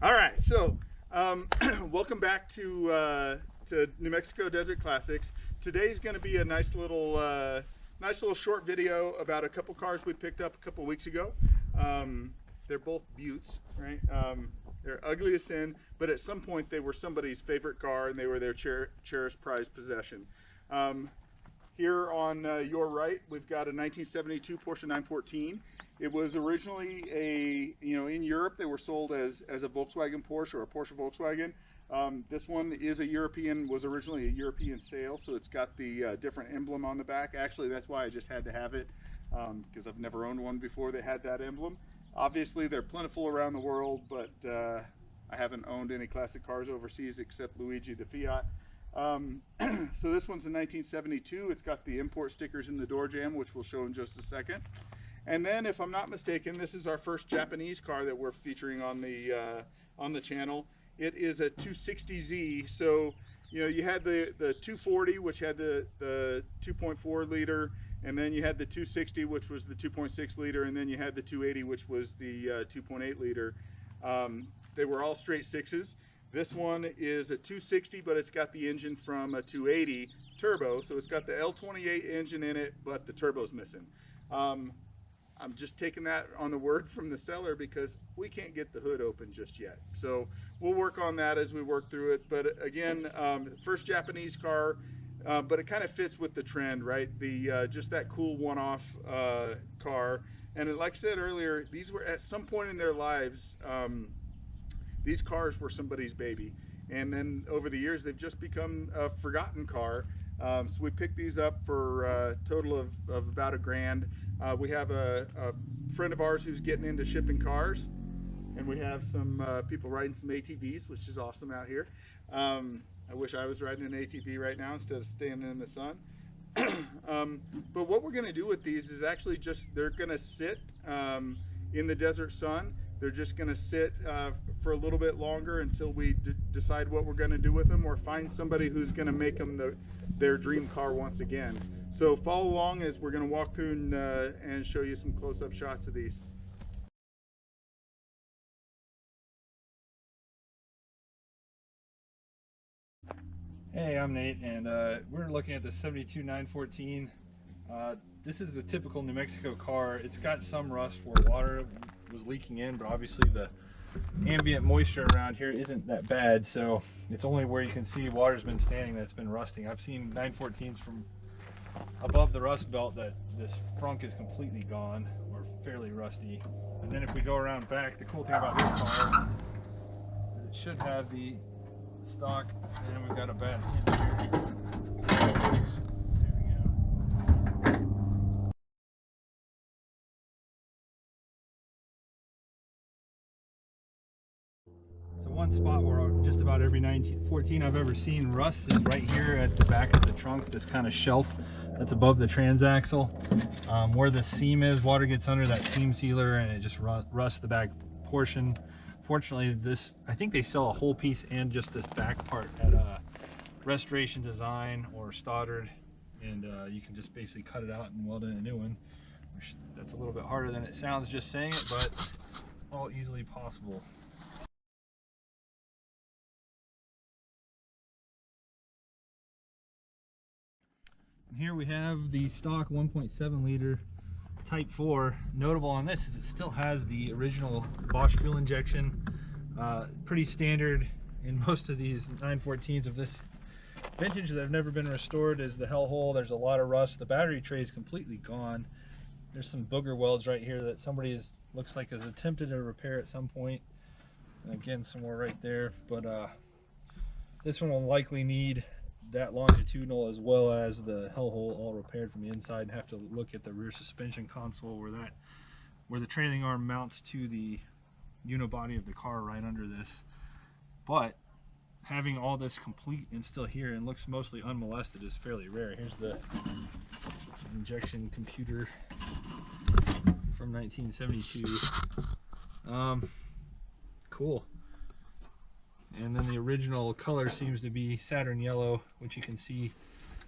All right, so welcome back to New Mexico Desert Classics. Today's going to be a nice little short video about a couple cars we picked up a couple weeks ago. They're both beauts, right? They're ugly as sin, but at some point they were somebody's favorite car and they were their cherished prized possession. Here on your right, we've got a 1972 Porsche 914. It was originally in Europe, they were sold as a Volkswagen Porsche or a Porsche Volkswagen. This one was originally a European sale, so it's got the different emblem on the back. Actually, that's why I just had to have it, because I've never owned one before that had that emblem. Obviously, they're plentiful around the world, but I haven't owned any classic cars overseas except Luigi the Fiat. So this one's a 1972. It's got the import stickers in the door jamb, which we'll show in just a second. And then, if I'm not mistaken, this is our first Japanese car that we're featuring on the channel. It is a 260Z. So you had the 240, which had the 2.4 liter, and then you had the 260, which was the 2.6 liter, and then you had the 280, which was the 2.8 liter. They were all straight sixes. This one is a 260, but it's got the engine from a 280 turbo, so it's got the L28 engine in it, but the turbo's missing. I'm just taking that on the word from the seller because we can't get the hood open just yet. So we'll work on that as we work through it. But again, first Japanese car, but it kind of fits with the trend, right? Just that cool one-off car. And like I said earlier, these were at some point in their lives, these cars were somebody's baby. And then over the years, they've just become a forgotten car. So we picked these up for a total of about $1,000. We have a friend of ours who's getting into shipping cars, and we have some people riding some ATVs, which is awesome out here. I wish I was riding an ATV right now instead of standing in the sun. But what we're going to do with these is actually they're going to sit in the desert sun. They're just going to sit for a little bit longer until we decide what we're going to do with them, or find somebody who's going to make them their dream car once again. So follow along as we're going to walk through and show you some close-up shots of these. Hey, I'm Nate, and we're looking at the 72 914. This is a typical New Mexico car. It's got some rust where water was leaking in, but obviously the ambient moisture around here isn't that bad, so it's only where you can see water's been standing that's been rusting. I've seen 914s from above the rust belt that this frunk is completely gone or fairly rusty. And then if we go around back, the cool thing about this car is it should have the stock, and then we've got a bad hinge here. There we go. So one spot where just about every 914 I've ever seen rust is right here at the back of the trunk, this kind of shelf that's above the transaxle. Where the seam is, water gets under that seam sealer and it just rusts the back portion. Fortunately, I think they sell a whole piece and just this back part at Restoration Design or Stoddard, and you can just basically cut it out and weld in a new one. That's a little bit harder than it sounds just saying it, but it's all easily possible. And here we have the stock 1.7 liter Type 4. Notable on this is it still has the original Bosch fuel injection. Pretty standard in most of these 914s of this vintage that have never been restored is the hell hole. There's a lot of rust. The battery tray is completely gone. There's some booger welds right here that somebody looks like has attempted to repair at some point. And again, some more right there. But this one will likely need that longitudinal as well as the hell hole all repaired from the inside, and have to look at the rear suspension console where the trailing arm mounts to the unibody of the car right under this. But having all this complete and still here and looks mostly unmolested is fairly rare. Here's the injection computer from 1972. Cool. And then the original color seems to be Saturn yellow, which you can see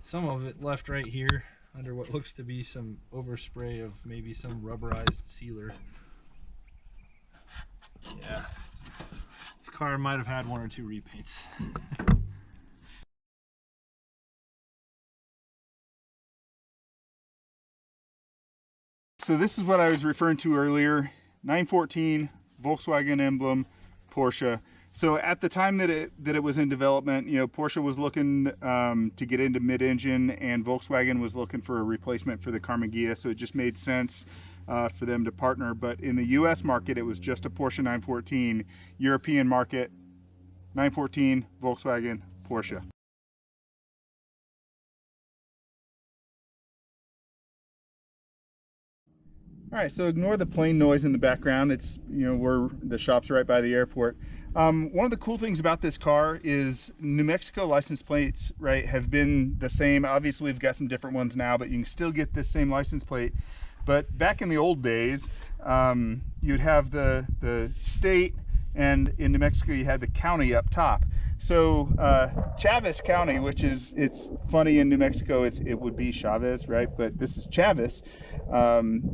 some of it left right here under what looks to be some overspray of maybe some rubberized sealer. Yeah, car might have had 1 or 2 repaints. So this is what I was referring to earlier, 914, Volkswagen emblem, Porsche. So at the time that it was in development, you know, Porsche was looking to get into mid-engine, and Volkswagen was looking for a replacement for the Karmann Ghia, so it just made sense for them to partner. But in the US market, it was just a Porsche 914. European market, 914, Volkswagen, Porsche. All right, so ignore the plane noise in the background. It's, you know, the shop's right by the airport. One of the cool things about this car is New Mexico license plates, right, have been the same. Obviously, we've got some different ones now, but you can still get this same license plate. But back in the old days, you'd have the state, and in New Mexico, you had the county up top. So Chavez County, which is, it's funny, in New Mexico, it would be Chavez, right? But this is Chavez,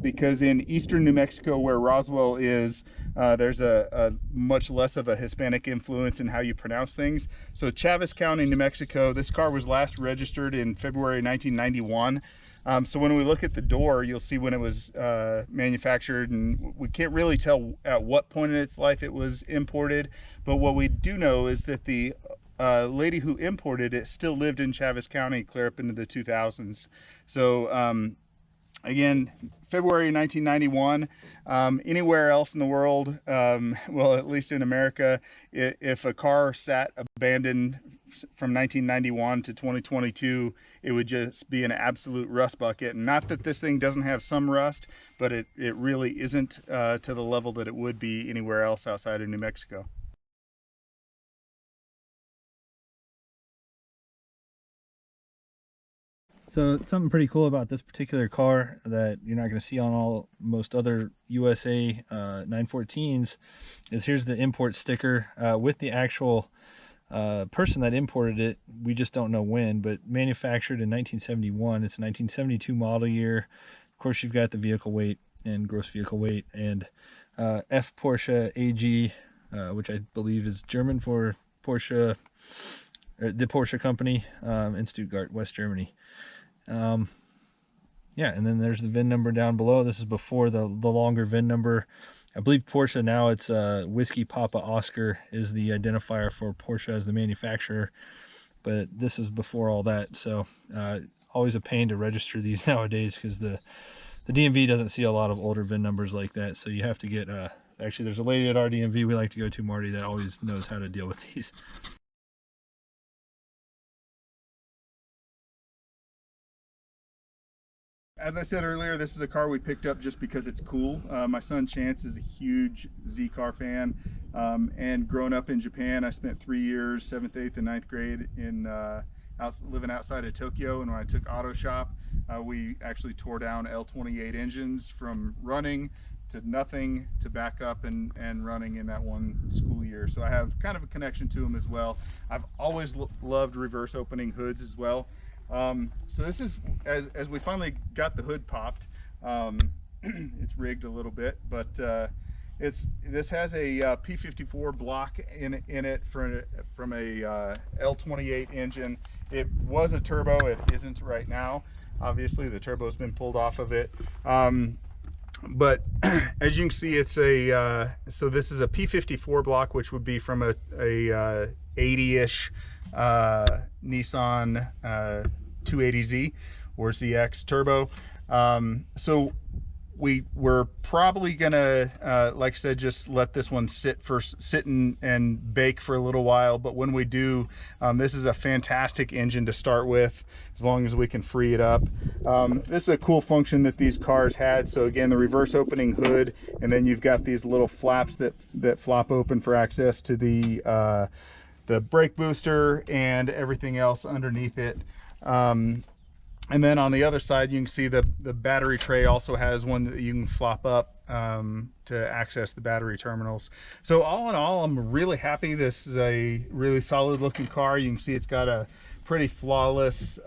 because in eastern New Mexico, where Roswell is, there's a much less of a Hispanic influence in how you pronounce things. So Chavez County, New Mexico, this car was last registered in February 1991. So when we look at the door, you'll see when it was manufactured, and we can't really tell at what point in its life it was imported. But what we do know is that the lady who imported it still lived in Chavez County clear up into the 2000s. So again, February 1991. Anywhere else in the world, well, at least in America, if a car sat abandoned from 1991 to 2022, it would just be an absolute rust bucket. And not that this thing doesn't have some rust, but it really isn't to the level that it would be anywhere else outside of New Mexico. So something pretty cool about this particular car that you're not going to see on most other USA 914s is here's the import sticker with the actual person that imported it. We just don't know when, but manufactured in 1971. It's a 1972 model year. Of course, you've got the vehicle weight and gross vehicle weight, and F Porsche AG, which I believe is German for Porsche, or the Porsche company, in Stuttgart, West Germany. Yeah, and then there's the VIN number down below. This is before the longer VIN number. I believe Porsche now, it's Whiskey Papa Oscar is the identifier for Porsche as the manufacturer, but this was before all that. So always a pain to register these nowadays, because the DMV doesn't see a lot of older VIN numbers like that. So you have to get actually, there's a lady at our DMV we like to go to, Marty, that always knows how to deal with these. As I said earlier, this is a car we picked up just because it's cool. My son Chance is a huge Z car fan, and growing up in Japan, I spent 3 years, 7th, 8th, and 9th grade in living outside of Tokyo. And when I took auto shop, we actually tore down L28 engines from running to nothing to back up and running in that one school year. So I have kind of a connection to them as well. I've always loved reverse opening hoods as well. So this is, as we finally got the hood popped, it's rigged a little bit, but this has a P54 block in it from a L28 engine. It was a turbo. It isn't right now. Obviously, the turbo's been pulled off of it. But as you can see, it's a so this is a P54 block, which would be from a 80-ish Nissan 280Z or ZX turbo. So we're probably gonna, like I said, just let this one sit and bake for a little while. But when we do, this is a fantastic engine to start with, as long as we can free it up. This is a cool function that these cars had. So again, the reverse opening hood, and then you've got these little flaps that flop open for access to the brake booster and everything else underneath it. And then on the other side, you can see the battery tray also has one that you can flop up to access the battery terminals. So all in all, I'm really happy. This is a really solid looking car. You can see it's got a pretty flawless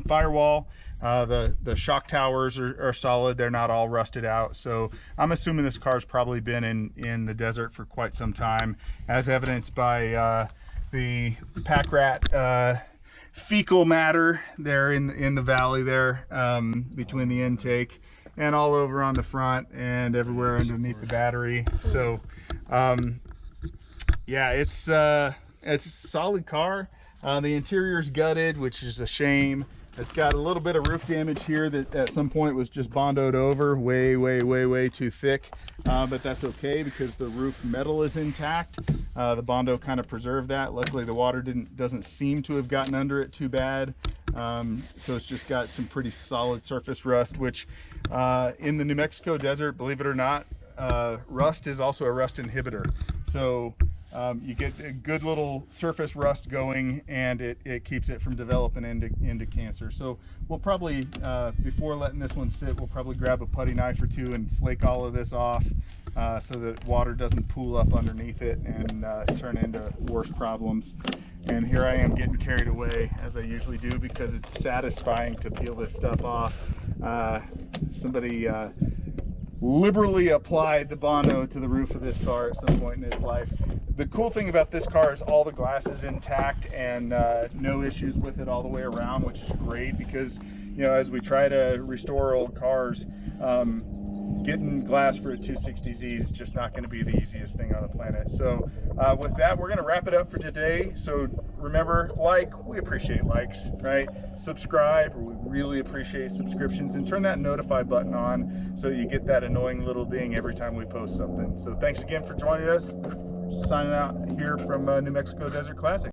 firewall. The shock towers are solid. They're not all rusted out. So I'm assuming this car's probably been in the desert for quite some time, as evidenced by the pack rat fecal matter there in the valley there, between the intake and all over on the front and everywhere underneath the battery. So yeah, it's a solid car. The interior's gutted, which is a shame. It's got a little bit of roof damage here that at some point was just bondoed over way too thick, but that's okay because the roof metal is intact. The Bondo kind of preserved that. Luckily the water doesn't seem to have gotten under it too bad, so it's just got some pretty solid surface rust, which in the New Mexico desert, believe it or not, rust is also a rust inhibitor. So you get a good little surface rust going, and it keeps it from developing into cancer. So we'll probably, before letting this one sit, we'll probably grab a putty knife or two and flake all of this off, so that water doesn't pool up underneath it and turn into worse problems. And here I am getting carried away, as I usually do, because it's satisfying to peel this stuff off. Somebody liberally applied the Bondo to the roof of this car at some point in its life. The cool thing about this car is all the glass is intact and no issues with it all the way around, which is great because, you know, as we try to restore old cars, getting glass for a 260Z is just not going to be the easiest thing on the planet. So with that, we're going to wrap it up for today. So remember, we appreciate likes, right? Subscribe, we really appreciate subscriptions, and turn that notify button on so you get that annoying little ding every time we post something. So thanks again for joining us. Signing out here from New Mexico Desert Classics.